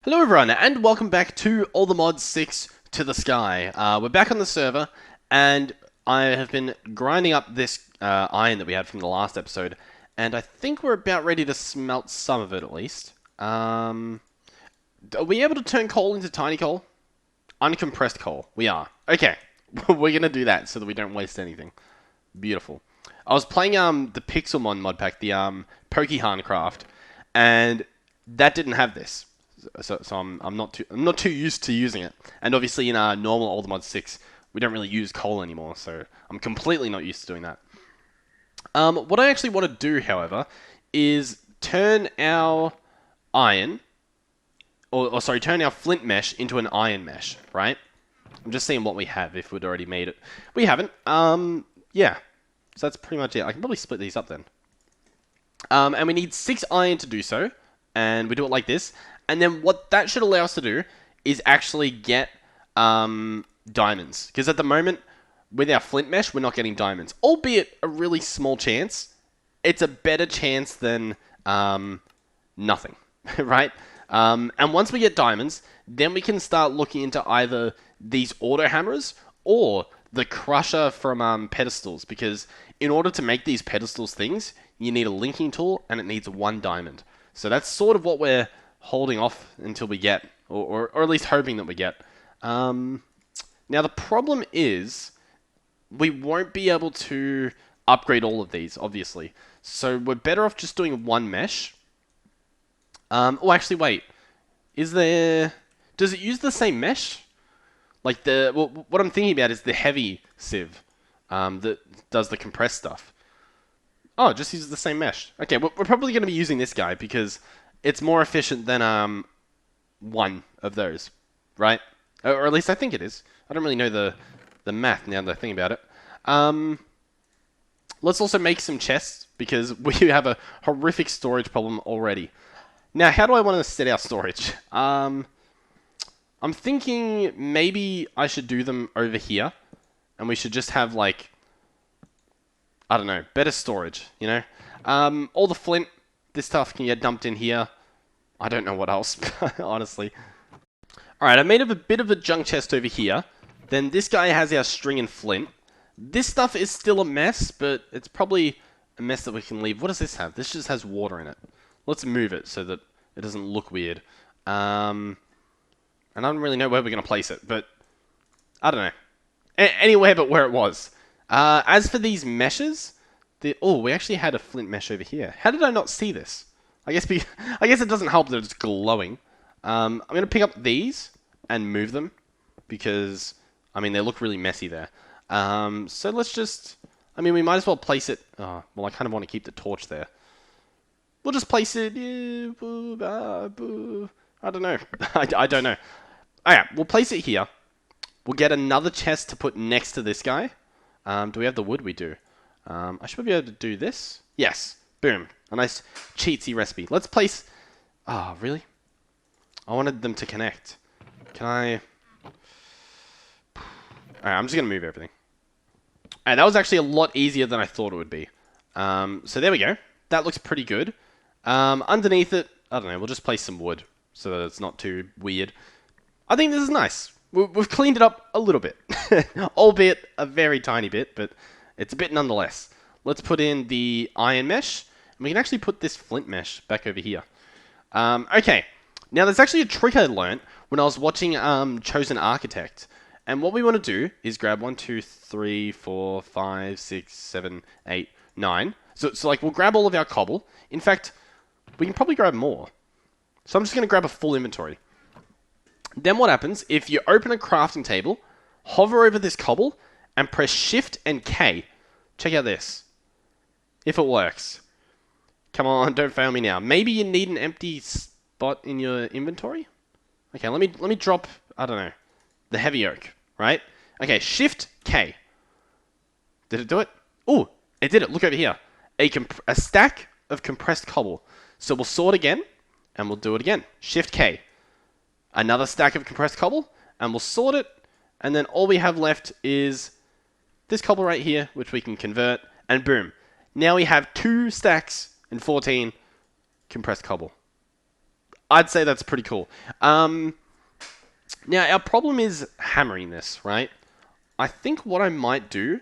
Hello everyone, and welcome back to All the Mods 6 to the Sky. We're back on the server, and I have been grinding up this iron that we had from the last episode, and I think we're about ready to smelt some of it at least. Are we able to turn coal into tiny coal? Uncompressed coal. We are. Okay, we're gonna do that so that we don't waste anything. Beautiful. I was playing the Pixelmon modpack, the Pokehan craft, and that didn't have this. So I'm not too used to using it. And obviously in our normal All the Mod 6, we don't really use coal anymore, so I'm completely not used to doing that. What I actually want to do, however, is turn our iron, or sorry, turn our flint mesh into an iron mesh, right? I'm just seeing what we have, if we'd already made it. We haven't. Yeah. So that's pretty much it. I can probably split these up then. And we need 6 iron to do so. And we do it like this. And then what that should allow us to do is actually get diamonds. Because at the moment, with our flint mesh, we're not getting diamonds. Albeit a really small chance. It's a better chance than nothing, right? And once we get diamonds, then we can start looking into either these auto hammers or the crusher from pedestals. Because in order to make these pedestals things, you need a linking tool and it needs 1 diamond. So that's sort of what we're holding off until we get, or at least hoping that we get. Now the problem is, we won't be able to upgrade all of these, obviously. So we're better off just doing 1 mesh. Oh, actually, wait. Does it use the same mesh? Like what I'm thinking about is the heavy sieve that does the compressed stuff. Oh, it just uses the same mesh. Okay, we're probably going to be using this guy because it's more efficient than 1 of those, right? Or at least I think it is. I don't really know the math now that I think about it. Let's also make some chests because we have a horrific storage problem already. Now, how do I want to set our storage? I'm thinking maybe I should do them over here, and we should just have like, I don't know, better storage, you know? All the flint, this stuff can get dumped in here. I don't know what else, honestly. Alright, I made a bit of a junk chest over here. Then this guy has our string and flint. This stuff is still a mess, but it's probably a mess that we can leave. What does this have? This just has water in it. Let's move it so that it doesn't look weird. And I don't really know where we're going to place it, but I don't know. Anywhere but where it was. As for these meshes, we actually had a flint mesh over here. How did I not see this? I guess it doesn't help that it's glowing. I'm going to pick up these and move them because, I mean, they look really messy there. So let's just, I mean, we might as well place it. Oh, well, I kind of want to keep the torch there. We'll just place it. I don't know. I don't know. Alright, we'll place it here. We'll get another chest to put next to this guy. Do we have the wood? We do. I should be able to do this. Yes. Boom. A nice cheatsy recipe. Let's place... Oh, really? I wanted them to connect. Can I... Alright, I'm just going to move everything. Alright, that was actually a lot easier than I thought it would be. So there we go. That looks pretty good. Underneath it, I don't know, we'll just place some wood so that it's not too weird. I think this is nice. We've cleaned it up a little bit. Albeit a very tiny bit, but it's a bit nonetheless. Let's put in the iron mesh. And we can actually put this flint mesh back over here. Okay. Now, there's actually a trick I learned when I was watching Chosen Architect. And what we want to do is grab 1, 2, 3, 4, 5, 6, 7, 8, 9. So like, we'll grab all of our cobble. In fact, we can probably grab more. So I'm just going to grab a full inventory. Then what happens, if you open a crafting table, hover over this cobble, and press Shift and K. Check out this. If it works. Come on, don't fail me now. Maybe you need an empty spot in your inventory? Okay, let me drop, I don't know, the heavy oak, right? Okay, Shift K. Did it do it? Oh, it did it. Look over here. A stack of compressed cobble. So we'll sort again, and we'll do it again. Shift K. Another stack of compressed cobble, and we'll sort it, and then all we have left is this cobble right here, which we can convert, and boom. Now we have 2 stacks and 14 compressed cobble. I'd say that's pretty cool. Now, our problem is hammering this, right? I think what I might do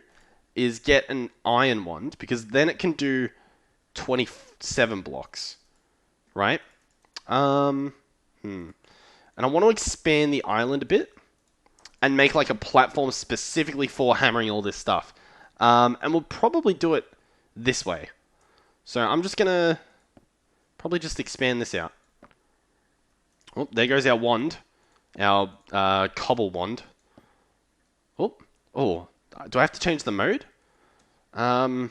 is get an iron wand, because then it can do 27 blocks, right? And I want to expand the island a bit and make like a platform specifically for hammering all this stuff. And we'll probably do it this way. So I'm just going to probably just expand this out. Oh, there goes our wand. Our cobble wand. Oh, do I have to change the mode? I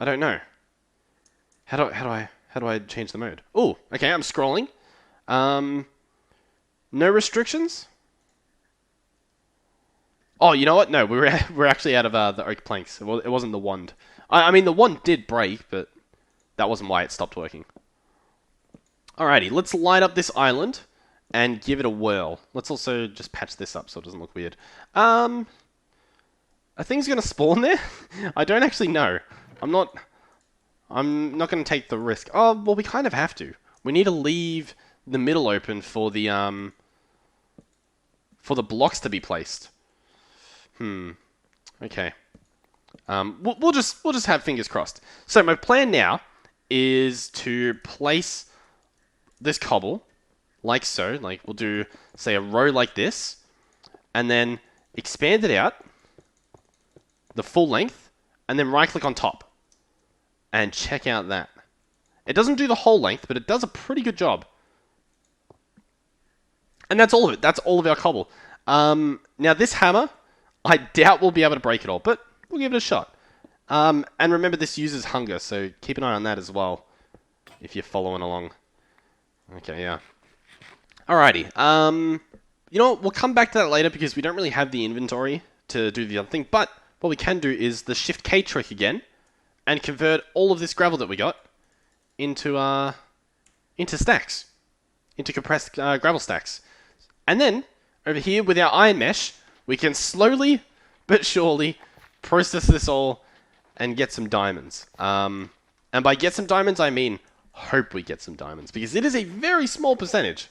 don't know. How do I change the mode? Oh, okay, I'm scrolling. No restrictions? Oh, you know what? No, we're actually out of the oak planks. It wasn't the wand. I mean, the wand did break, but that wasn't why it stopped working. Alrighty, let's light up this island and give it a whirl. Let's also just patch this up so it doesn't look weird. Are things gonna spawn there? I don't actually know. I'm not gonna take the risk. Oh, well, we kind of have to. We need to leave the middle open for the blocks to be placed. Okay. We'll just have fingers crossed. So my plan now is to place this cobble like so. Like we'll do, say, a row like this, and then expand it out the full length, and then right click on top. And check out that. It doesn't do the whole length, but it does a pretty good job. And that's all of it. That's all of our cobble. Now this hammer, I doubt we'll be able to break it all, but we'll give it a shot. And remember, this uses hunger, so keep an eye on that as well, if you're following along. Okay, yeah. Alrighty. You know what? We'll come back to that later because we don't really have the inventory to do the other thing. But what we can do is the Shift K trick again, and convert all of this gravel that we got into stacks, into compressed gravel stacks. And then over here with our iron mesh, we can slowly but surely process this all and get some diamonds. And by get some diamonds, I mean hope we get some diamonds, because it is a very small percentage.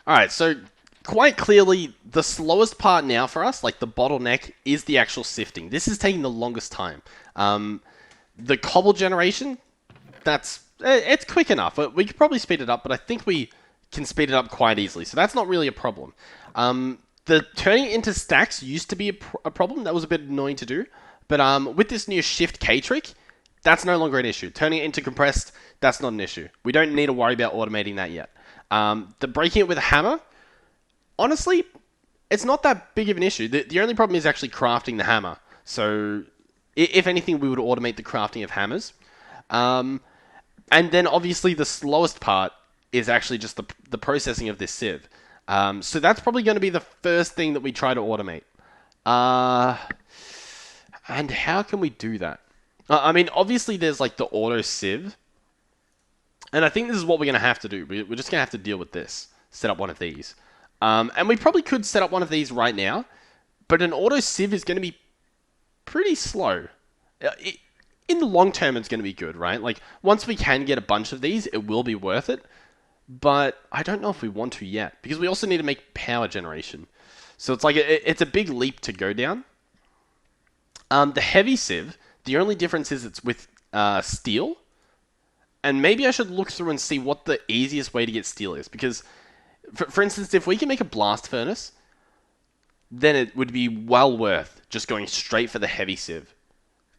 Alright, so quite clearly, the slowest part now for us, like the bottleneck, is the actual sifting. This is taking the longest time. The cobble generation, it's quick enough. We could probably speed it up, but I think we can speed it up quite easily, so that's not really a problem. The turning it into stacks used to be a problem. That was a bit annoying to do, but with this new Shift K trick, that's no longer an issue. Turning it into compressed, that's not an issue. We don't need to worry about automating that yet. The breaking it with a hammer, honestly, it's not that big of an issue. The only problem is actually crafting the hammer. So, if anything, we would automate the crafting of hammers. And then, obviously, the slowest part is actually just the processing of this sieve. So that's probably going to be the first thing that we try to automate. And how can we do that? I mean, obviously, there's like the auto sieve. And I think this is what we're going to have to do. We're just going to have to deal with this. Set up one of these. And we probably could set up one of these right now. But an auto sieve is going to be pretty slow. In the long term, it's going to be good, right? Like, once we can get a bunch of these, it will be worth it. But I don't know if we want to yet. Because we also need to make power generation. So it's like, it's a big leap to go down. The heavy sieve, the only difference is it's with steel. And maybe I should look through and see what the easiest way to get steel is. Because, for instance, if we can make a blast furnace, then it would be well worth just going straight for the heavy sieve.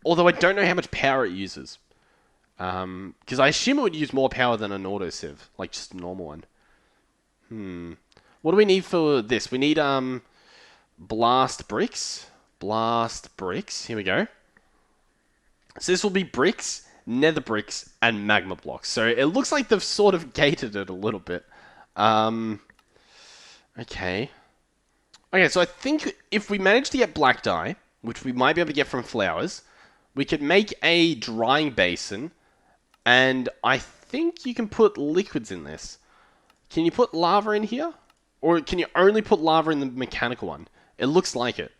Although I don't know how much power it uses. Because I assume it would use more power than an auto sieve. Like just a normal one. What do we need for this? We need blast bricks. Blast bricks. Here we go. So this will be bricks, nether bricks, and magma blocks. So it looks like they've sort of gated it a little bit. Okay. Okay, so I think if we manage to get black dye, which we might be able to get from flowers, we could make a drying basin, and I think you can put liquids in this. Can you put lava in here? Or can you only put lava in the mechanical one? It looks like it.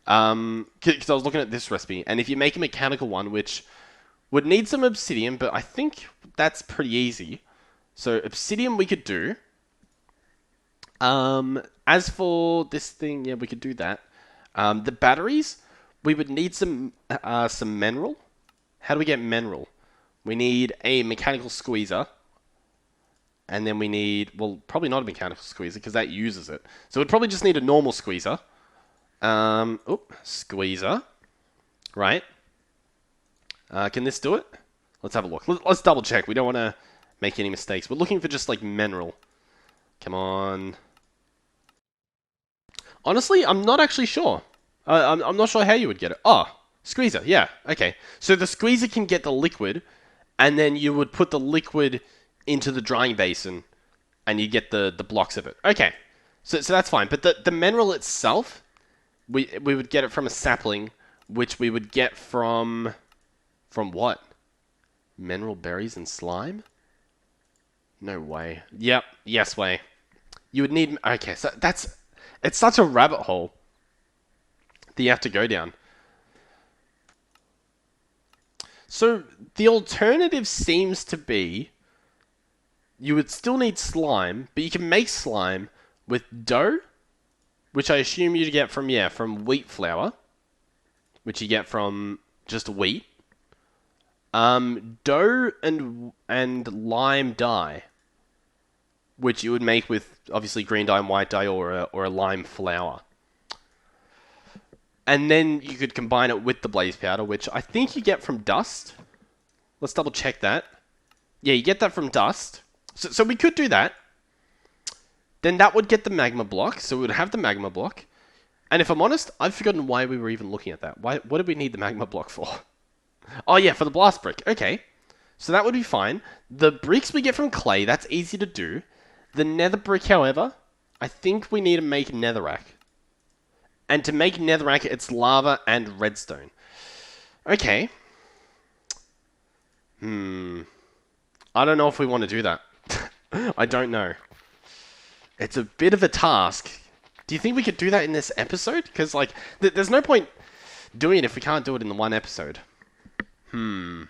Because I was looking at this recipe, and if you make a mechanical one, which would need some obsidian, but I think that's pretty easy. So obsidian we could do. As for this thing, yeah, we could do that. The batteries, we would need some mineral. How do we get mineral? We need a mechanical squeezer. And then we need, well, probably not a mechanical squeezer because that uses it. So we'd probably just need a normal squeezer. Squeezer. Right. Can this do it? Let's have a look. Let's double check. We don't want to make any mistakes. We're looking for just like mineral. Come on. Honestly, I'm not actually sure. I'm not sure how you would get it. Oh, squeezer. Yeah. Okay. So the squeezer can get the liquid, and then you would put the liquid into the drying basin, and you get the blocks of it. Okay. So that's fine. But the mineral itself, we would get it from a sapling, which we would get from what? Mineral berries and slime? No way. Yep. Yes way. You would need... Okay, so that's... It's such a rabbit hole that you have to go down. So the alternative seems to be you would still need slime, but you can make slime with dough, which I assume you'd get from wheat flour, which you get from just wheat. Dough and lime dye, which you would make with obviously green dye and white dye or a lime flour. And then you could combine it with the blaze powder, which I think you get from dust. Let's double check that. Yeah, you get that from dust. So we could do that. Then that would get the magma block. So we would have the magma block. And if I'm honest, I've forgotten why we were even looking at that. What did we need the magma block for? Oh yeah, for the blast brick. Okay. So that would be fine. The bricks we get from clay, that's easy to do. The nether brick, however, I think we need to make netherrack. And to make netherrack, it's lava and redstone. Okay. I don't know if we want to do that. I don't know. It's a bit of a task. Do you think we could do that in this episode? Because, like, there's no point doing it if we can't do it in the one episode. Okay.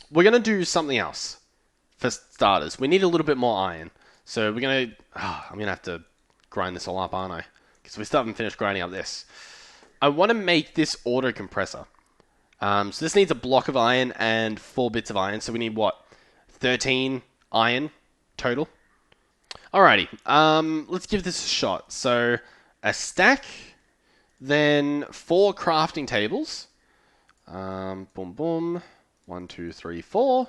We're going to do something else. For starters, we need a little bit more iron. So we're going to... I'm going to have to grind this all up, aren't I? Because we still haven't finished grinding up this. I want to make this auto compressor. So this needs a block of iron and 4 bits of iron. So we need what? 13 iron total. Alrighty. Let's give this a shot. So a stack, then 4 crafting tables. Boom, boom. 1, 2, 3, 4.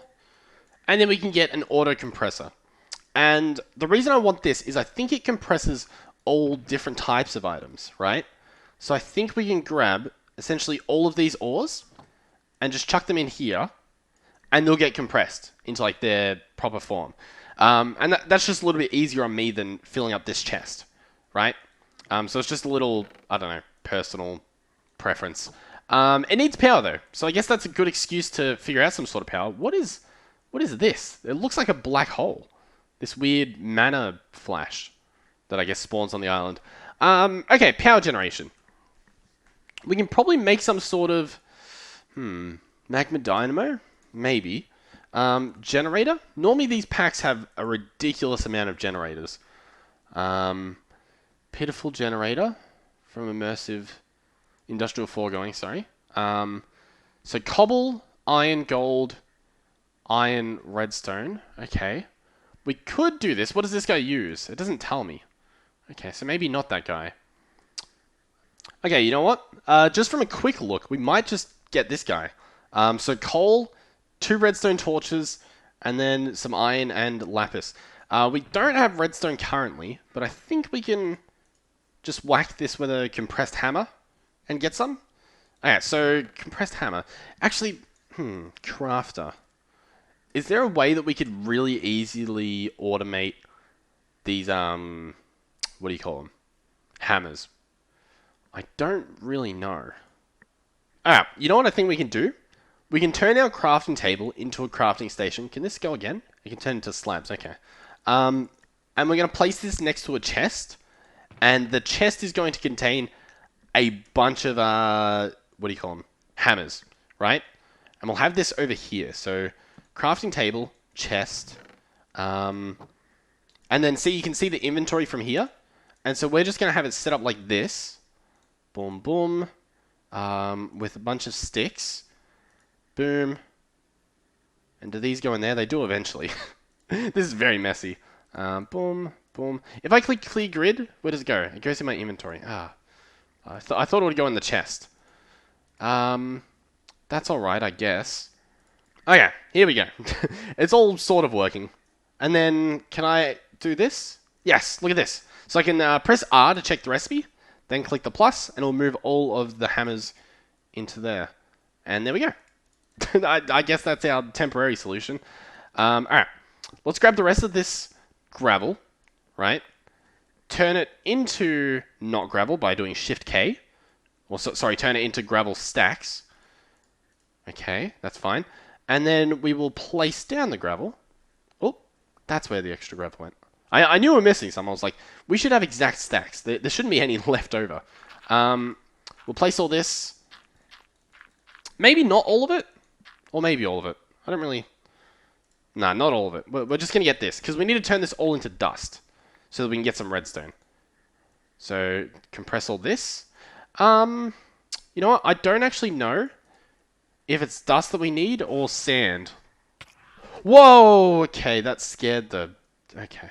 And then we can get an auto compressor. And the reason I want this is I think it compresses all different types of items, right? So I think we can grab essentially all of these ores and just chuck them in here, and they'll get compressed into like their proper form. And that's just a little bit easier on me than filling up this chest, right? So it's just a little, I don't know, personal preference. It needs power though, so I guess that's a good excuse to figure out some sort of power. What is this? It looks like a black hole. This weird mana flash that I guess spawns on the island. Okay, power generation. We can probably make some sort of magma dynamo, maybe. Generator. Normally these packs have a ridiculous amount of generators. Pitiful generator from immersive industrial foregoing. Sorry. So cobble, iron, gold, iron, redstone. Okay. We could do this. What does this guy use? It doesn't tell me. Okay, so maybe not that guy. Okay, you know what? Just from a quick look, we might just get this guy. So coal, 2 redstone torches, and then some iron and lapis. We don't have redstone currently, but I think we can just whack this with a compressed hammer and get some. Okay, so compressed hammer. Actually, crafter. Is there a way that we could really easily automate these, what do you call them? Hammers. I don't really know. Alright, you know what I think we can do? we can turn our crafting table into a crafting station. Can this go again? It can turn into slabs. Okay. And we're going to place this next to a chest. And the chest is going to contain a bunch of, what do you call them? Hammers, right? And we'll have this over here. So, crafting table, chest. And then, see, you can see the inventory from here. And so we're just going to have it set up like this. Boom, boom. With a bunch of sticks. Boom. And do these go in there? They do eventually. This is very messy. Boom, boom. If I click clear grid, where does it go? It goes in my inventory. I thought it would go in the chest. That's alright, I guess. Okay, here we go. It's all sort of working. And then, can I do this? Yes, look at this. So I can press R to check the recipe, then click the plus, and it'll move all of the hammers into there. And there we go. I guess that's our temporary solution. Alright, let's grab the rest of this gravel, right? Turn it into not gravel by doing Shift K. Or sorry, turn it into gravel stacks. Okay, that's fine. And then we will place down the gravel. Oh, that's where the extra gravel went. I knew we were missing some. I was like, we should have exact stacks. There shouldn't be any left over. We'll place all this. Maybe not all of it. Or maybe all of it. I don't really... Nah, not all of it. We're just going to get this. Because we need to turn this all into dust. So that we can get some redstone. So, compress all this. You know what? I don't actually know if it's dust that we need or sand. Whoa! Okay, that scared the... Okay.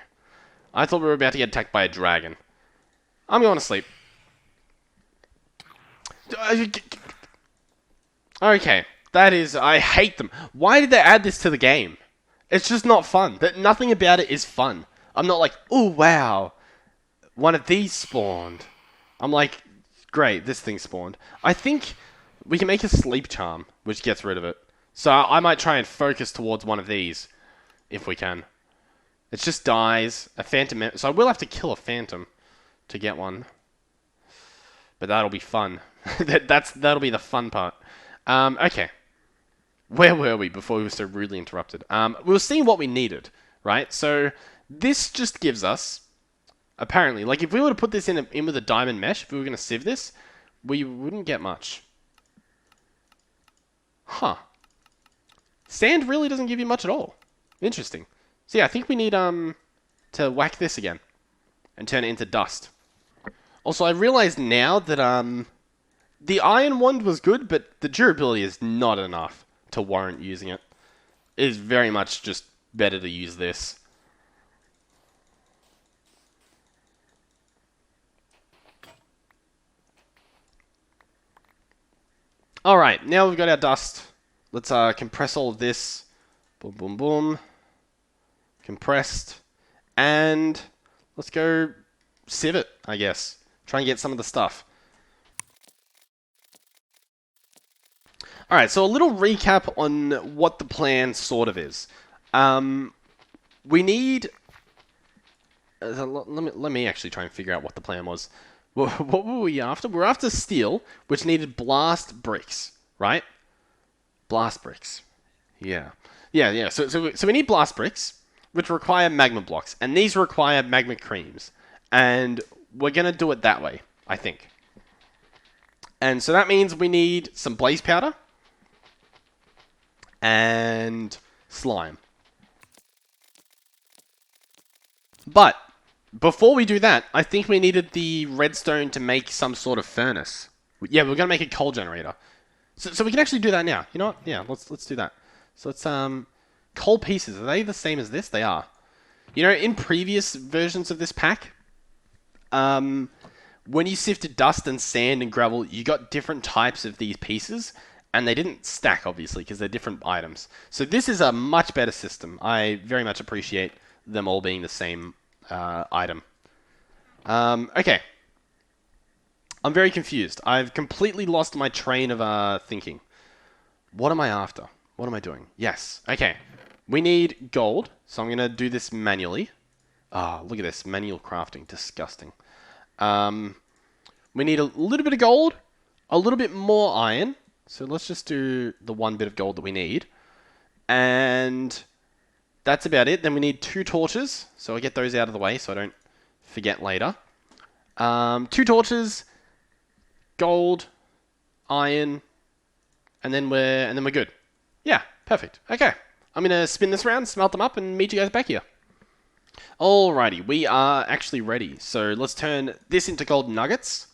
I thought we were about to get attacked by a dragon. I'm going to sleep. Okay. That is... I hate them. Why did they add this to the game? It's just not fun. Nothing about it is fun. I'm not like, oh, wow. One of these spawned. I'm like, great, this thing spawned. I think we can make a sleep charm, which gets rid of it. So I might try and focus towards one of these, if we can. It just dies. A phantom... So I will have to kill a phantom to get one. But that'll be fun. That'll be the fun part. Okay. Where were we before we were so rudely interrupted? We were seeing what we needed, right? So this just gives us... Apparently, like if we were to put this in with a diamond mesh, if we were going to sieve this, we wouldn't get much. Huh. Sand really doesn't give you much at all. Interesting. So yeah, I think we need to whack this again and turn it into dust. Also, I realize now that the iron wand was good, but the durability is not enough to warrant using it. It is very much just better to use this. Alright, now we've got our dust. Let's compress all of this. Boom, boom, boom. Compressed. And let's go sieve it, I guess. Try and get some of the stuff. Alright, so a little recap on what the plan sort of is. We need... let me actually try and figure out what the plan was. What were we after? We're after steel, which needed blast bricks, right? Blast bricks. Yeah. Yeah. So we need blast bricks, which require magma blocks, and these require magma creams. And we're going to do it that way, I think. And so that means we need some blaze powder and slime. But before we do that, I think we needed the redstone to make some sort of furnace. Yeah, we're gonna make a coal generator. So we can actually do that now. You know what? Yeah, let's do that. So let's coal pieces. Are they the same as this? They are. You know, in previous versions of this pack, when you sifted dust and sand and gravel, you got different types of these pieces, and they didn't stack obviously because they're different items. So this is a much better system. I very much appreciate them all being the same item. Okay. I'm very confused. I've completely lost my train of thinking. What am I after? What am I doing? Yes. Okay. We need gold, so I'm going to do this manually. Ah, look at this. Manual crafting. Disgusting. We need a little bit of gold, a little bit more iron, So let's just do the one bit of gold that we need. And that's about it. Then we need 2 torches. So I'll get those out of the way so I don't forget later. 2 torches, gold, iron, and then we're good. Yeah, perfect. Okay. I'm gonna spin this around, smelt them up, and meet you guys back here. Alrighty, we are actually ready. So let's turn this into golden nuggets.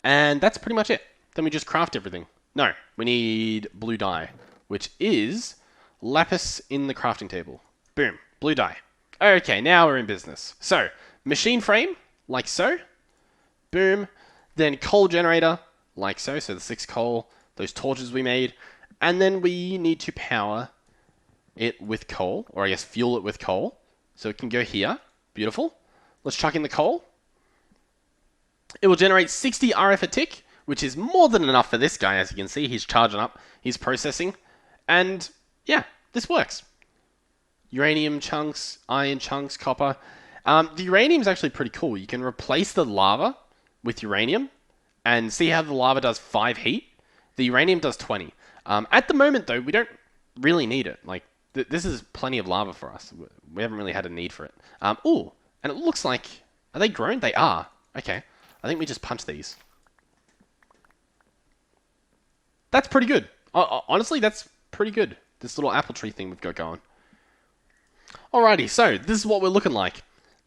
And that's pretty much it. Then we just craft everything. No, we need blue dye, which is lapis in the crafting table. Boom, blue dye. Okay, now we're in business. So, machine frame, like so. Boom. Then coal generator, like so. So the 6 coal, those torches we made. And then we need to power it with coal, or I guess fuel it with coal. So it can go here. Beautiful. Let's chuck in the coal. It will generate 60 RF a tick, which is more than enough for this guy, as you can see. He's charging up, he's processing. And yeah, this works. Uranium chunks, iron chunks, copper. The uranium is actually pretty cool. You can replace the lava with uranium and see how the lava does 5 heat. The uranium does 20. At the moment, though, we don't really need it. Like, this is plenty of lava for us. We haven't really had a need for it. Ooh, and it looks like... Are they grown? They are. Okay. I think we just punch these. That's pretty good. Honestly, that's pretty good. This little apple tree thing we've got going. Alrighty, so this is what we're looking like.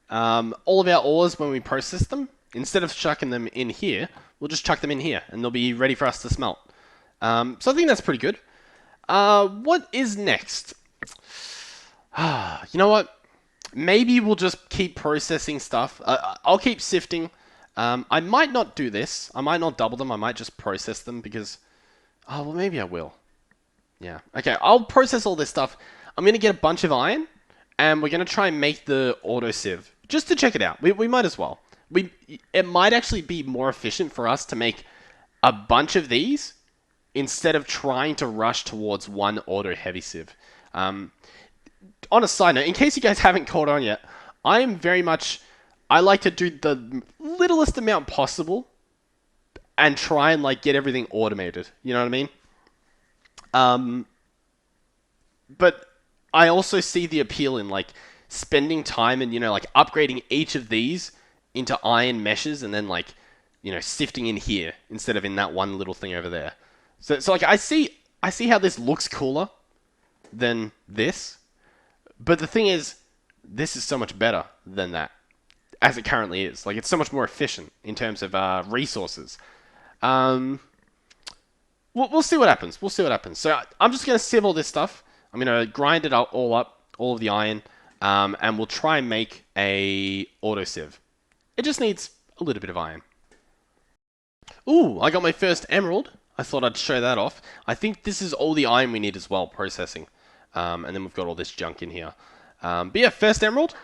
All of our ores, when we process them, instead of chucking them in here, we'll just chuck them in here, and they'll be ready for us to smelt. So I think that's pretty good. What is next? You know what? Maybe we'll just keep processing stuff. I'll keep sifting. I might not do this. I might not double them. I might just process them because... Oh, well, maybe I will. Yeah. Okay, I'll process all this stuff. I'm going to get a bunch of iron, and we're going to try and make the auto sieve. Just to check it out. We might as well. It might actually be more efficient for us to make a bunch of these instead of trying to rush towards one auto heavy sieve. On a side note, in case you guys haven't caught on yet, I am very much... I like to do the littlest amount possible and try and like get everything automated. You know what I mean? But I also see the appeal in like spending time and, you know, like upgrading each of these into iron meshes and then like, you know, sifting in here instead of in that one little thing over there. So like I see how this looks cooler than this. But the thing is, this is so much better than that, as it currently is. Like, it's so much more efficient in terms of resources. We'll see what happens. We'll see what happens. So I'm just going to sieve all this stuff. I'm going to grind it all up, all of the iron, and we'll try and make a auto sieve. It just needs a little bit of iron. Ooh, I got my first emerald. I thought I'd show that off. I think this is all the iron we need as well, processing. And then we've got all this junk in here. But yeah, first emerald.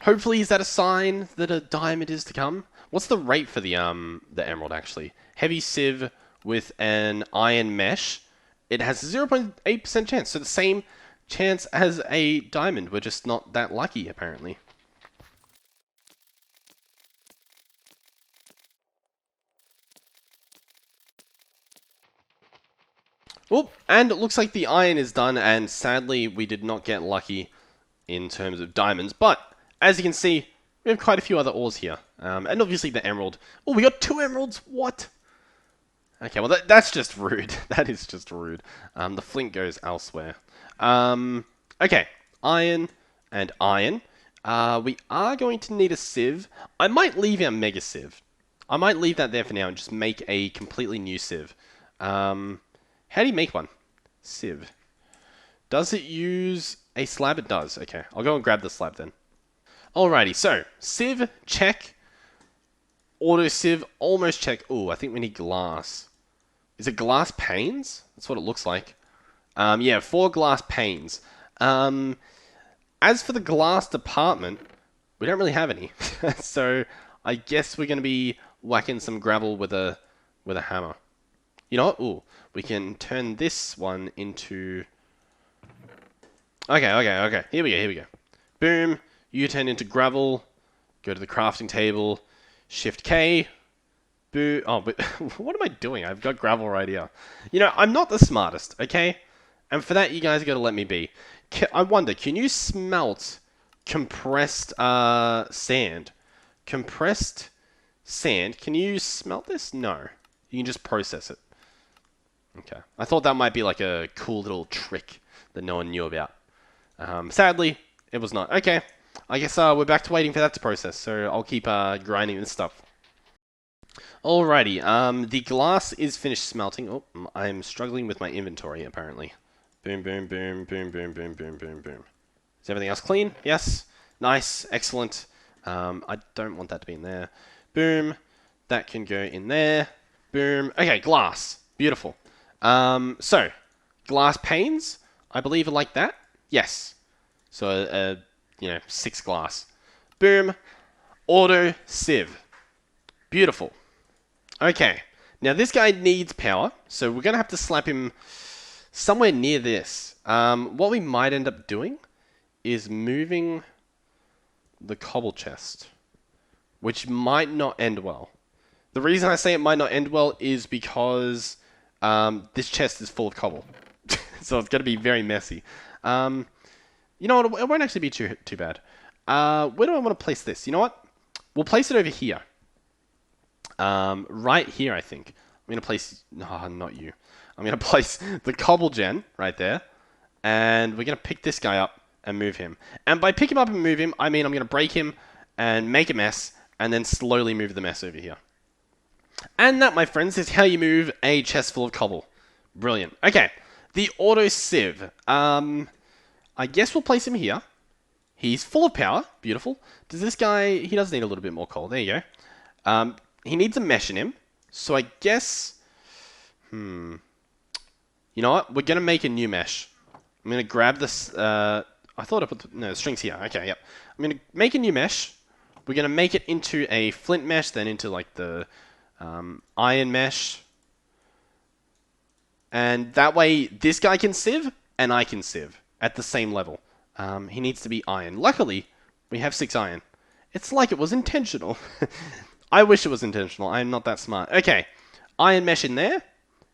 Hopefully, is that a sign that a diamond is to come? What's the rate for the emerald, actually? Heavy sieve with an iron mesh. It has a 0.8% chance. So the same chance as a diamond. We're just not that lucky, apparently. Oh, and it looks like the iron is done, and sadly, we did not get lucky in terms of diamonds. But, as you can see, we have quite a few other ores here. And obviously the emerald. Oh, we got 2 emeralds? What? Okay, well, that's just rude. That is just rude. The flint goes elsewhere. Okay, iron and iron. We are going to need a sieve. I might leave our mega sieve. I might leave that there for now and just make a completely new sieve. How do you make one? Sieve. Does it use a slab? It does. Okay, I'll go and grab the slab then. Alrighty, so, sieve, check. Auto sieve, almost check. Ooh, I think we need glass. Is it glass panes? That's what it looks like. Yeah, 4 glass panes. As for the glass department, we don't really have any. So, I guess we're going to be whacking some gravel with a hammer. You know what? Ooh, we can turn this one into... Okay. Here we go. Boom. You turn into gravel. Go to the crafting table. Shift K. Boo. Oh, but what am I doing? I've got gravel right here. You know, I'm not the smartest, okay? And for that, you guys got to let me be. I wonder, can you smelt compressed sand? Compressed sand. Can you smelt this? No. You can just process it. Okay. I thought that might be like a cool little trick that no one knew about. Sadly, it was not. Okay. I guess we're back to waiting for that to process, so I'll keep grinding this stuff. Alrighty, the glass is finished smelting. Oh, I'm struggling with my inventory, apparently. Boom, boom, boom, boom, boom, boom, boom, boom, boom. Is everything else clean? Yes. Nice. Excellent. I don't want that to be in there. Boom. That can go in there. Boom. Okay, glass. Beautiful. So, glass panes, I believe are like that. Yes. So, 6 glass. Boom. Auto sieve. Beautiful. Okay. Now, this guy needs power, so we're going to have to slap him somewhere near this. What we might end up doing is moving the cobble chest, which might not end well. The reason I say it might not end well is because this chest is full of cobble. So it's going to be very messy. You know what? It won't actually be too bad. Where do I want to place this? You know what? We'll place it over here. Right here, I think. I'm going to place... No, not you. I'm going to place the cobble gen right there. And we're going to pick this guy up and move him. And by pick him up and move him, I mean I'm going to break him and make a mess and then slowly move the mess over here. And that, my friends, is how you move a chest full of cobble. Brilliant. Okay, the auto sieve. I guess we'll place him here. He's full of power. Beautiful. Does this guy... He does need a little bit more coal. There you go. He needs a mesh in him. So I guess... You know what? We're going to make a new mesh. I'm going to grab this... I thought I put... the string's here. Okay, yep. I'm going to make a new mesh. We're going to make it into a flint mesh, then into like the iron mesh. And that way, this guy can sieve, and I can sieve at the same level. He needs to be iron. Luckily, we have 6 iron. It's like it was intentional. I wish it was intentional. I'm not that smart. Okay, iron mesh in there.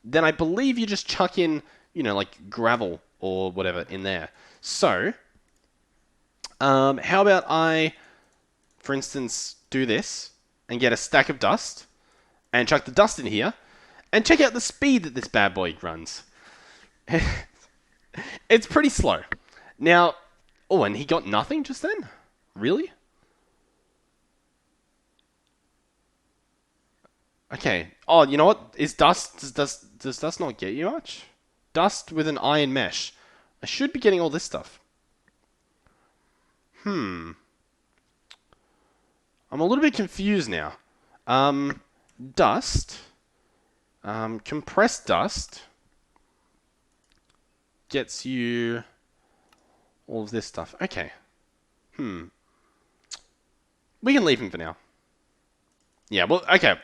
Then I believe you just chuck in, like gravel or whatever in there. So, how about I, for instance, do this and get a stack of dust and chuck the dust in here and check out the speed that this bad boy runs. It's pretty slow. Now, oh, and he got nothing just then? Really? Okay. Oh, you know what? Does dust not get you much? Dust with an iron mesh. I should be getting all this stuff. I'm a little bit confused now. Dust. Compressed dust gets you all of this stuff. Okay. We can leave him for now. Yeah, well, okay.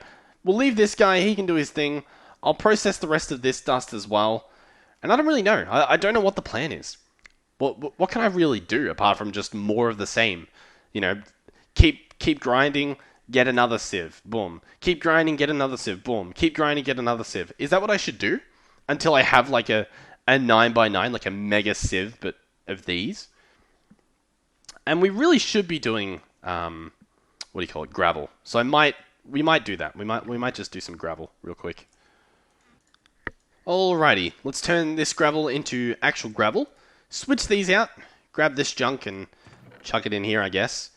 We'll leave this guy. He can do his thing. I'll process the rest of this dust as well. And I don't really know. I don't know what the plan is. What can I really do apart from just more of the same? Keep grinding, get another sieve. Boom. Keep grinding, get another sieve. Boom. Keep grinding, get another sieve. Is that what I should do? Until I have like a 9x9, like a mega sieve, but of these? And we really should be doing, what do you call it, gravel. So we might do that. We might just do some gravel real quick. Alrighty, let's turn this gravel into actual gravel. Switch these out, grab this junk and chuck it in here, I guess.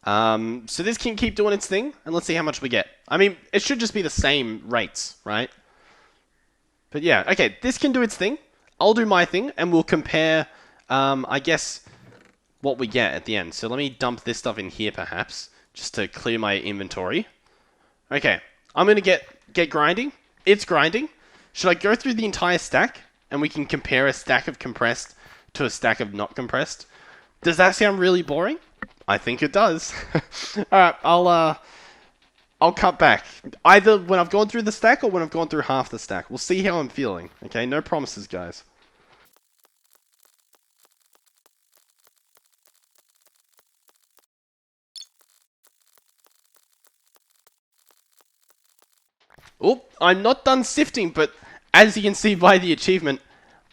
So this can keep doing its thing, and let's see how much we get. I mean, it should just be the same rates, right? But yeah, okay, this can do its thing. I'll do my thing, and we'll compare, I guess, what we get at the end. So let me dump this stuff in here, perhaps, just to clear my inventory. Okay, I'm going to get grinding. It's grinding. Should I go through the entire stack, and we can compare a stack of compressed to a stack of not compressed? Does that sound really boring? I think it does. Alright, I'll cut back. Either when I've gone through the stack or when I've gone through half the stack. We'll see how I'm feeling. Okay, no promises, guys. Oh, I'm not done sifting, but as you can see by the achievement,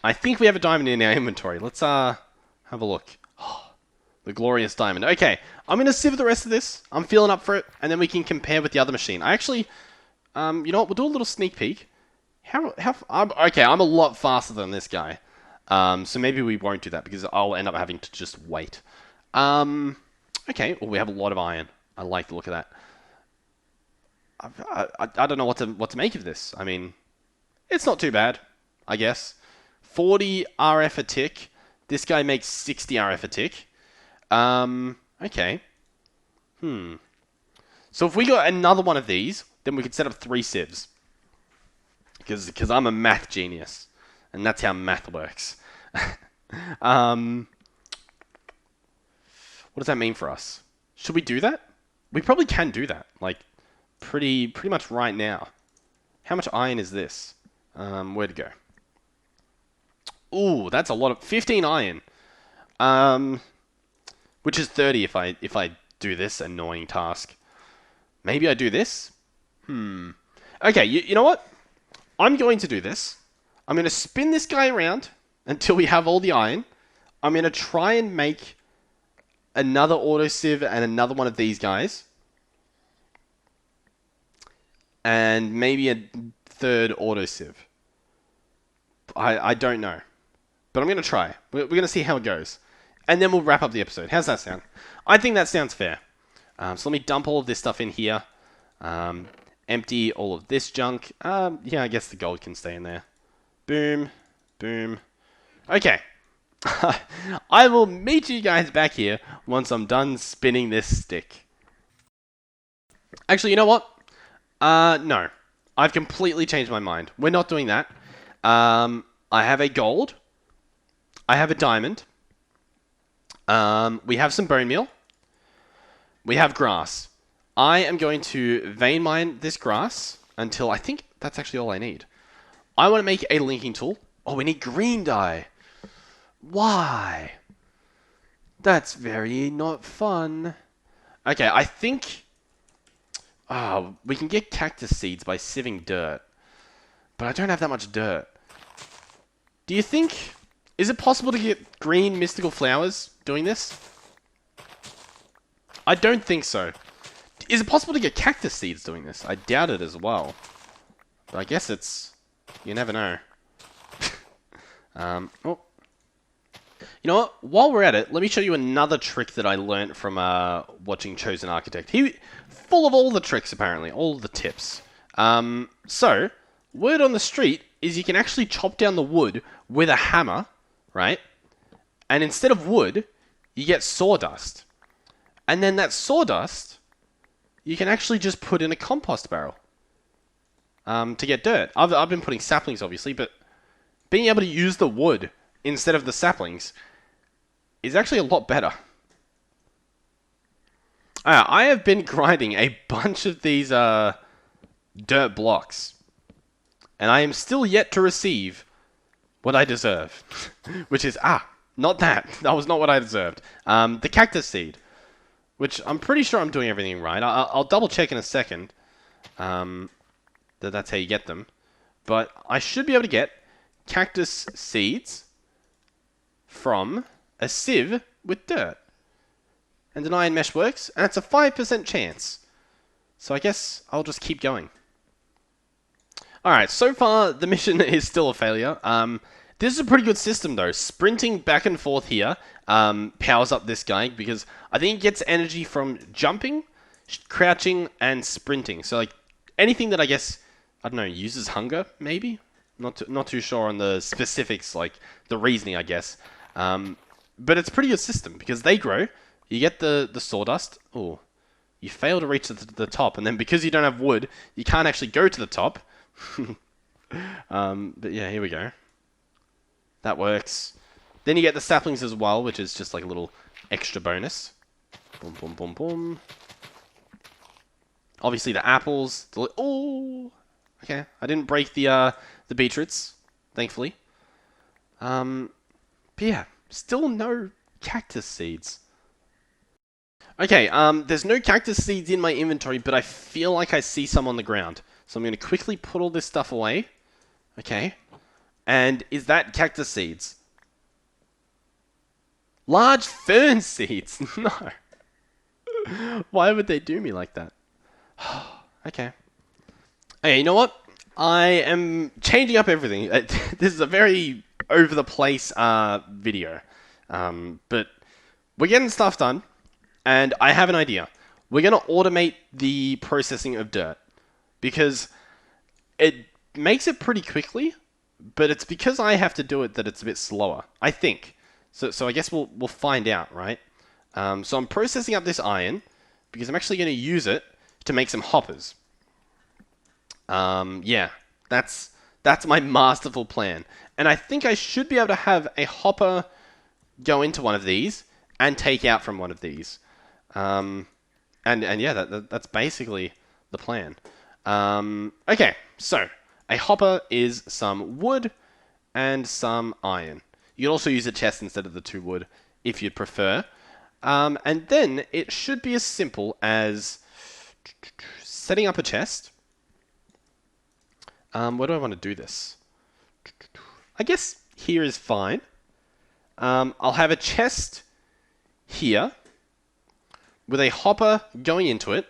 I think we have a diamond in our inventory. Let's have a look. Oh, the glorious diamond. Okay, I'm gonna sieve the rest of this. I'm feeling up for it, and then we can compare with the other machine. I actually, you know what? We'll do a little sneak peek. Okay, I'm a lot faster than this guy. So maybe we won't do that because I'll end up having to just wait. Okay, well, we have a lot of iron. I like the look of that. I don't know what to make of this. I mean, it's not too bad, I guess. 40 RF a tick. This guy makes 60 RF a tick. Okay. So if we got another one of these, then we could set up 3 sieves. Because I'm a math genius. And that's how math works. What does that mean for us? Should we do that? We probably can do that. Like, pretty much right now. How much iron is this? Where'd it go? Ooh, that's a lot of 15 iron. Which is 30 if I do this annoying task. Maybe I do this? Okay, you know what? I'm going to do this. I'm going to spin this guy around until we have all the iron. I'm going to try and make another auto sieve and another one of these guys. And maybe a third auto sieve. I don't know. But I'm going to try. We're going to see how it goes. And then we'll wrap up the episode. How's that sound? I think that sounds fair. So let me dump all of this stuff in here. Empty all of this junk. Yeah, I guess the gold can stay in there. Boom. Boom. Okay. I will meet you guys back here once I'm done spinning this stick. Actually, you know what? No. I've completely changed my mind. We're not doing that. I have a gold. I have a diamond. We have some bone meal. We have grass. I am going to vein mine this grass until I think that's actually all I need. I want to make a linking tool. Oh, we need green dye. Why? That's very not fun. Okay, I think... Oh, we can get cactus seeds by sieving dirt. But I don't have that much dirt. Do you think... Is it possible to get green mystical flowers doing this? I don't think so. Is it possible to get cactus seeds doing this? I doubt it as well. But I guess it's... You never know. Oh. You know what? While we're at it, let me show you another trick that I learned from watching Chosen Architect. He full of all the tricks, apparently. All the tips. So, word on the street is you can actually chop down the wood with a hammer, right? And instead of wood, you get sawdust. And then that sawdust, you can actually just put in a compost barrel to get dirt. I've been putting saplings, obviously, but being able to use the wood instead of the saplings is actually a lot better. I have been grinding a bunch of these dirt blocks, and I am still yet to receive what I deserve, which is, not that. That was not what I deserved. The cactus seed, which I'm pretty sure I'm doing everything right. I'll double check in a second that's how you get them. But I should be able to get cactus seeds from a sieve with dirt. And an iron mesh works, and it's a 5% chance. So I guess I'll just keep going. Alright, so far the mission is still a failure. This is a pretty good system though. Sprinting back and forth here powers up this guy because I think it gets energy from jumping, crouching, and sprinting. So like anything that I guess, I don't know, uses hunger maybe? Not too sure on the specifics, like the reasoning I guess. But it's a pretty good system because they grow. You get the sawdust. Oh, you fail to reach the top, and then because you don't have wood, you can't actually go to the top. But yeah, here we go. That works. Then you get the saplings as well, which is just like a little extra bonus. Boom, boom, boom, boom. Obviously the apples. Oh, okay. I didn't break the beetroots, thankfully. But yeah, still no cactus seeds. Okay, there's no cactus seeds in my inventory, but I feel like I see some on the ground. So I'm going to quickly put all this stuff away. Okay. And is that cactus seeds? Large fern seeds? No. Why would they do me like that? Okay. Hey, you know what? I am changing up everything. This is a very over-the-place video. But we're getting stuff done, and I have an idea. We're going to automate the processing of dirt, because it makes it pretty quickly, but it's because I have to do it that it's a bit slower, I think. So I guess we'll find out, right? So I'm processing up this iron, because I'm actually going to use it to make some hoppers. Yeah, that's my masterful plan. And I think I should be able to have a hopper go into one of these and take out from one of these. And yeah, that's basically the plan. Okay, so a hopper is some wood and some iron. You can also use a chest instead of the 2 wood if you'd prefer. And then it should be as simple as setting up a chest. Where do I want to do this? I guess here is fine. I'll have a chest here with a hopper going into it,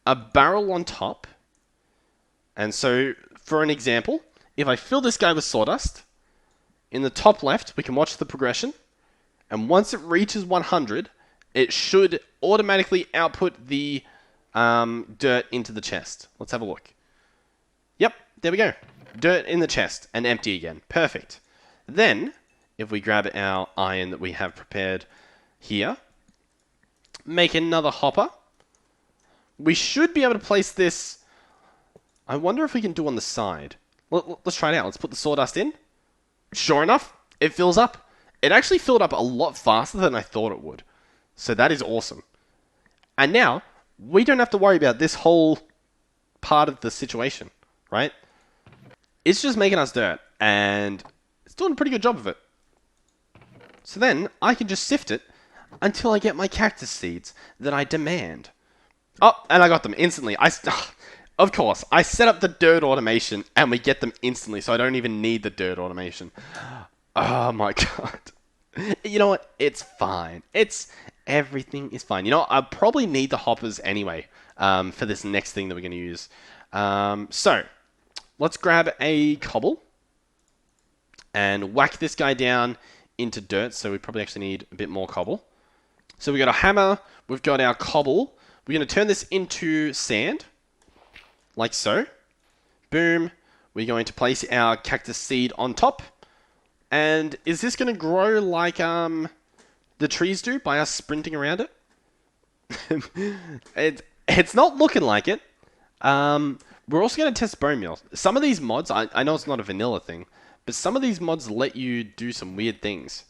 a barrel on top. And so, for an example, if I fill this guy with sawdust, in the top left, we can watch the progression. And once it reaches 100, it should automatically output the dirt into the chest. Let's have a look. Yep, there we go. Dirt in the chest and empty again. Perfect. Then, if we grab our iron that we have prepared here, make another hopper. We should be able to place this. I wonder if we can do on the side. Let's try it out. Let's put the sawdust in. Sure enough, it fills up. It actually filled up a lot faster than I thought it would. So that is awesome. And now, we don't have to worry about this whole part of the situation, right? It's just making us dirt, and it's doing a pretty good job of it. So then, I can just sift it until I get my cactus seeds that I demand. Oh, and I got them instantly. Of course, I set up the dirt automation, and we get them instantly, so I don't even need the dirt automation. Oh my god. You know what? It's fine. Everything is fine. You know, I'll probably need the hoppers anyway for this next thing that we're going to use. So, let's grab a cobble and whack this guy down into dirt. So we probably actually need a bit more cobble. So we got a hammer. We've got our cobble. We're going to turn this into sand, like so. Boom. We're going to place our cactus seed on top. And is this going to grow like the trees do by us sprinting around it? It's not looking like it. We're also going to test bone meal. Some of these mods, I know it's not a vanilla thing, but some of these mods let you do some weird things.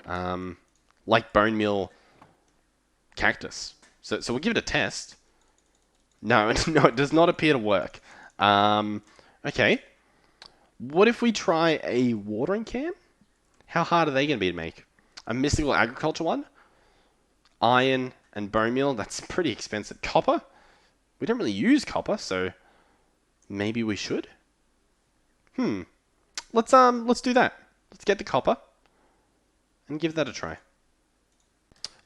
Like bone meal cactus. So we'll give it a test. No, no, it does not appear to work. Okay. What if we try a watering can? How hard are they going to be to make? A mystical agriculture one? Iron and bone meal, that's pretty expensive. Copper? We don't really use copper, so maybe we should? Let's do that. Let's get the copper and give that a try.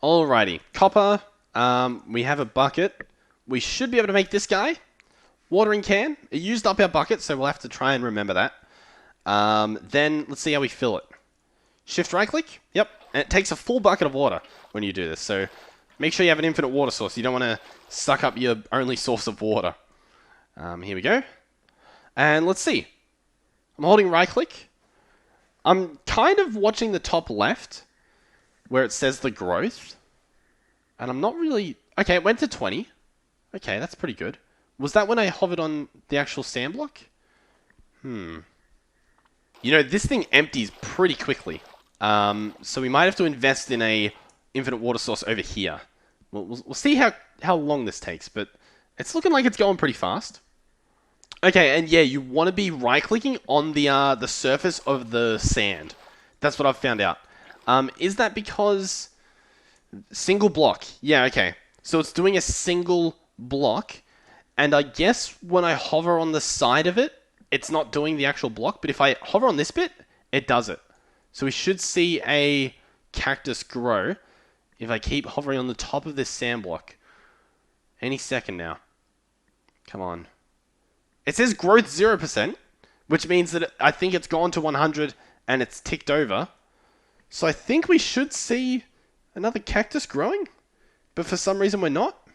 Alrighty, copper. We have a bucket. We should be able to make this guy. Watering can. It used up our bucket, so we'll have to try and remember that. Then let's see how we fill it. Shift right click. Yep. And it takes a full bucket of water when you do this. So make sure you have an infinite water source. You don't want to suck up your only source of water. Here we go. And let's see. I'm holding right click. I'm kind of watching the top left where it says the growth. And I'm not really... Okay, it went to 20. Okay, that's pretty good. Was that when I hovered on the actual sand block? You know, this thing empties pretty quickly. So we might have to invest in a infinite water source over here. We'll see how long this takes, but it's looking like it's going pretty fast. Okay, and yeah, you want to be right-clicking on the surface of the sand. That's what I've found out. Is that because... Single block. Yeah, okay. So it's doing a single block, And I guess when I hover on the side of it, it's not doing the actual block. But if I hover on this bit, it does it. So we should see a cactus grow if I keep hovering on the top of this sand block. Any second now. Come on. It says growth 0%, which means that I think it's gone to 100 and it's ticked over. So I think we should see another cactus growing, but for some reason we're not.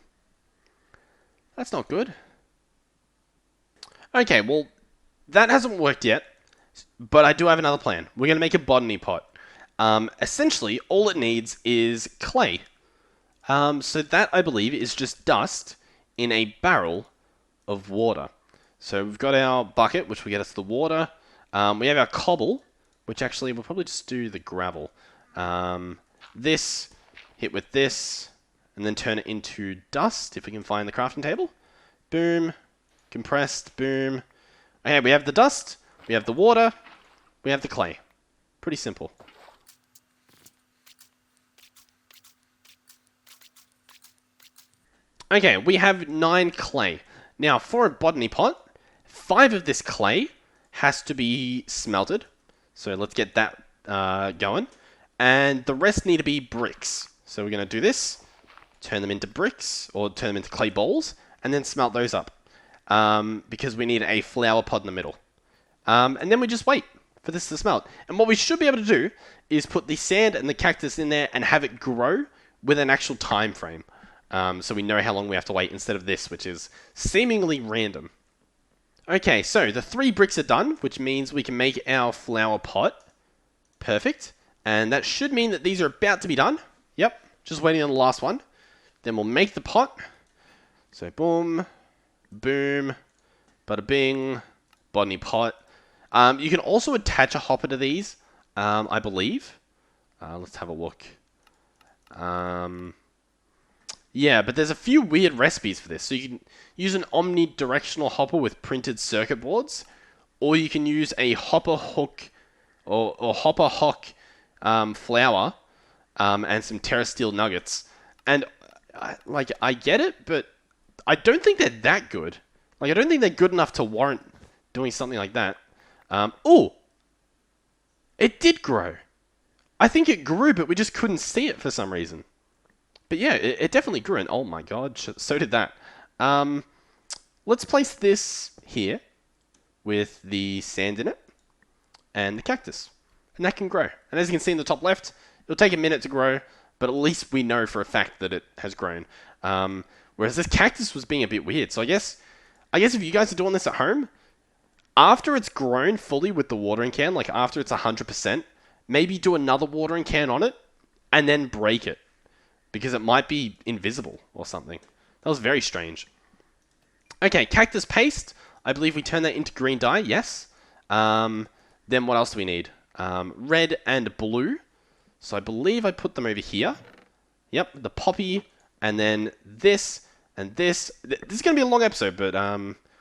That's not good. Okay, well, that hasn't worked yet, but I do have another plan. We're going to make a botany pot. Essentially, all it needs is clay. So that, I believe, is just dust in a barrel of water. So we've got our bucket, which will get us the water. We have our cobble, which actually we'll probably just do the gravel. This, hit with this, and then turn it into dust, if we can find the crafting table. Boom. Compressed. Boom. Okay, we have the dust, we have the water, we have the clay. Pretty simple. Okay, we have 9 clay. Now, for a botany pot, 5 of this clay has to be smelted. So let's get that going. And the rest need to be bricks. So we're going to do this, turn them into bricks, or turn them into clay balls, and then smelt those up. Because we need a flower pod in the middle. And then we just wait for this to smelt. And what we should be able to do is put the sand and the cactus in there and have it grow with an actual time frame. So we know how long we have to wait instead of this, which is seemingly random. Okay, so the 3 bricks are done, which means we can make our flower pot. Perfect. And that should mean that these are about to be done. Yep, just waiting on the last one. Then we'll make the pot. So boom, boom, bada bing, botany pot. You can also attach a hopper to these, I believe. Let's have a look. Yeah, but there's a few weird recipes for this. So you can use an omnidirectional hopper with printed circuit boards, or you can use a hopper hook or hopper hock flour and some Terra Steel nuggets. And I get it, but I don't think they're that good. Like, I don't think they're good enough to warrant doing something like that. Oh, it did grow. I think it grew, but we just couldn't see it for some reason. But yeah, it definitely grew, and oh my god, so did that. Let's place this here with the sand in it and the cactus, and that can grow. And as you can see in the top left, it'll take a minute to grow, but at least we know for a fact that it has grown. Whereas this cactus was being a bit weird. So I guess if you guys are doing this at home, after it's grown fully with the watering can, like after it's 100%, maybe do another watering can on it, and then break it. Because it might be invisible or something. That was very strange. Okay, cactus paste. I believe we turn that into green dye, yes. Then what else do we need? Red and blue. So I believe I put them over here. Yep, the poppy, and then this, and this. This is going to be a long episode, but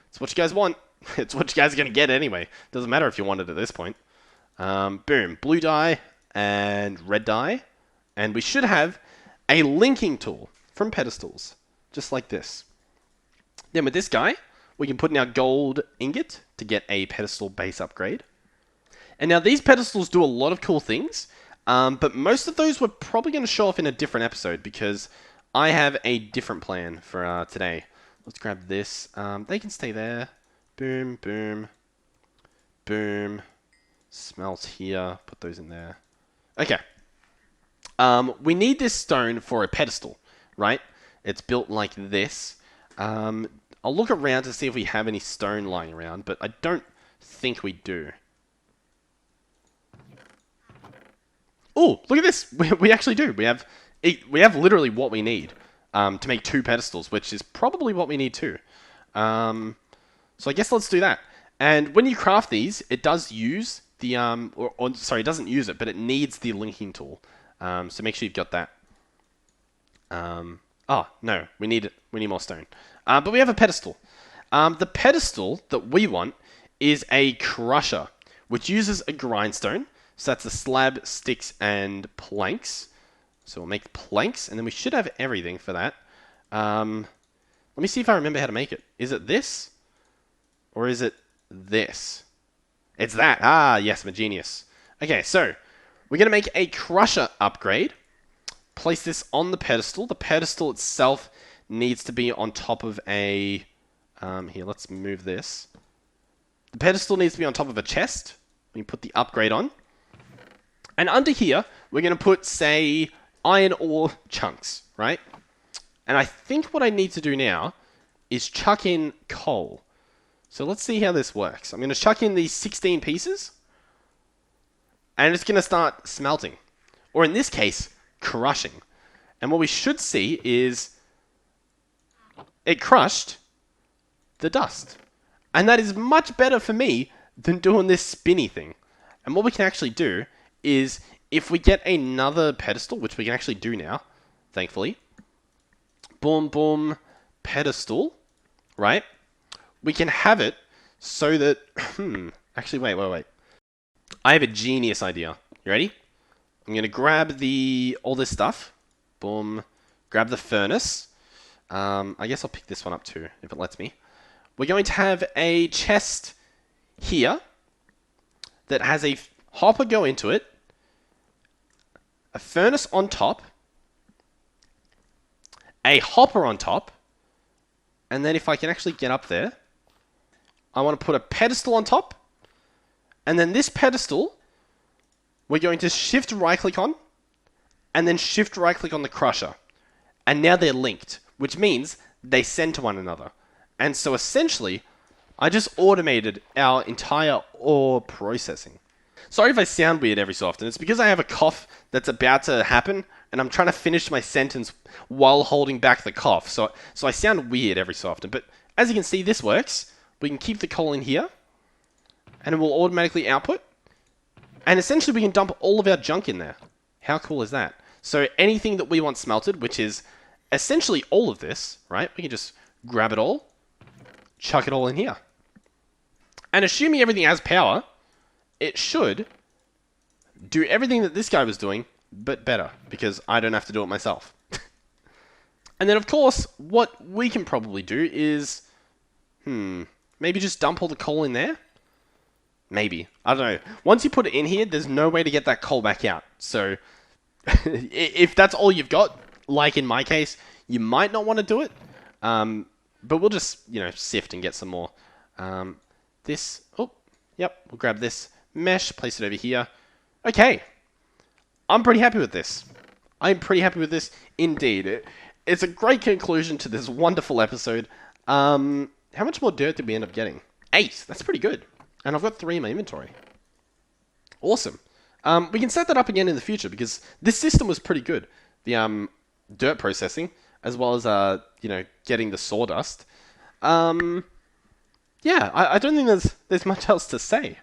it's what you guys want. It's what you guys are going to get anyway. Doesn't matter if you want it at this point. Boom, blue dye and red dye. And we should have a linking tool from Pedestals, just like this. Then with this guy, we can put in our gold ingot to get a pedestal base upgrade. And now these pedestals do a lot of cool things, but most of those we're probably going to show off in a different episode because I have a different plan for today. Let's grab this. They can stay there. Boom, boom, boom. Smelt here. Put those in there. Okay. We need this stone for a pedestal, right? It's built like this. I'll look around to see if we have any stone lying around, but I don't think we do. Oh, look at this! We actually do. We have literally what we need to make 2 pedestals, which is probably what we need too. So I guess let's do that. And when you craft these, it does use the sorry, it doesn't use it, but it needs the linking tool. So make sure you've got that. Oh, no, we need more stone. But we have a pedestal. The pedestal that we want is a crusher, which uses a grindstone. So that's a slab, sticks, and planks. So we'll make planks, and then we should have everything for that. Let me see if I remember how to make it. Is it this? Or is it this? It's that. Ah, yes, I'm a genius. Okay, so we're going to make a crusher upgrade. Place this on the pedestal. The pedestal itself needs to be on top of a... here, let's move this. The pedestal needs to be on top of a chest. We can put the upgrade on. And under here, we're going to put, say, iron ore chunks, right? And I think what I need to do now is chuck in coal. So let's see how this works. I'm going to chuck in these 16 pieces. And it's going to start smelting. Or in this case, crushing. And what we should see is it crushed the dust. And that is much better for me than doing this spinny thing. And what we can actually do is, if we get another pedestal, which we can actually do now, thankfully. Boom, boom, pedestal, right? We can have it so that... Actually, wait. I have a genius idea. You ready? I'm going to grab all this stuff. Boom. Grab the furnace. I guess I'll pick this one up too, if it lets me. We're going to have a chest here that has a hopper go into it, a furnace on top, a hopper on top, and then if I can actually get up there, I want to put a pedestal on top, and then this pedestal, we're going to shift right click on, and then shift right click on the crusher. And now they're linked, which means they send to one another. And so essentially, I just automated our entire ore processing. Sorry if I sound weird every so often. It's because I have a cough that's about to happen, and I'm trying to finish my sentence while holding back the cough. So I sound weird every so often. But as you can see, this works. We can keep the coal in here, and it will automatically output. And essentially, we can dump all of our junk in there. How cool is that? So anything that we want smelted, which is essentially all of this, right? We can just grab it all, chuck it all in here. And assuming everything has power, it should do everything that this guy was doing, but better, because I don't have to do it myself. And then, of course, what we can probably do is, maybe just dump all the coal in there? Maybe. I don't know. Once you put it in here, there's no way to get that coal back out. So, if that's all you've got, like in my case, you might not want to do it. But we'll just, sift and get some more. We'll grab this mesh, place it over here. Okay. I'm pretty happy with this. I'm pretty happy with this indeed. It's a great conclusion to this wonderful episode. How much more dirt did we end up getting? 8. That's pretty good. And I've got 3 in my inventory. Awesome. We can set that up again in the future because this system was pretty good. The dirt processing, as well as getting the sawdust. I don't think there's much else to say.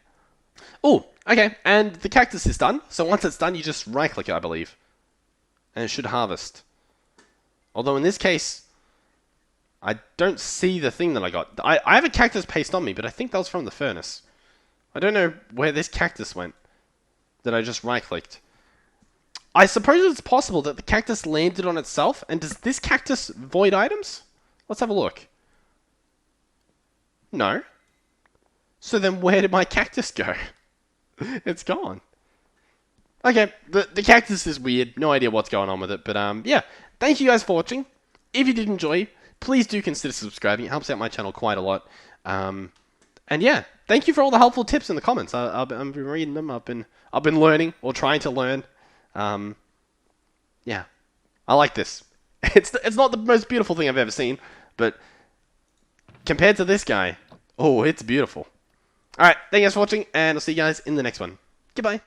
Oh, okay. And the cactus is done. So once it's done, you just right click it, I believe, and it should harvest. Although in this case, I don't see the thing that I got. I have a cactus paste on me, but I think that was from the furnace. I don't know where this cactus went that I just right-clicked. I suppose it's possible that the cactus landed on itself, and does this cactus void items? Let's have a look. No. So then where did my cactus go? It's gone. Okay, the cactus is weird. No idea what's going on with it, but yeah. Thank you guys for watching. If you did enjoy, please do consider subscribing. It helps out my channel quite a lot. And yeah, thank you for all the helpful tips in the comments. I've been reading them. I've been learning or trying to learn. Yeah, I like this. It's not the most beautiful thing I've ever seen, but compared to this guy, oh, it's beautiful. All right, thank you guys for watching, and I'll see you guys in the next one. Goodbye.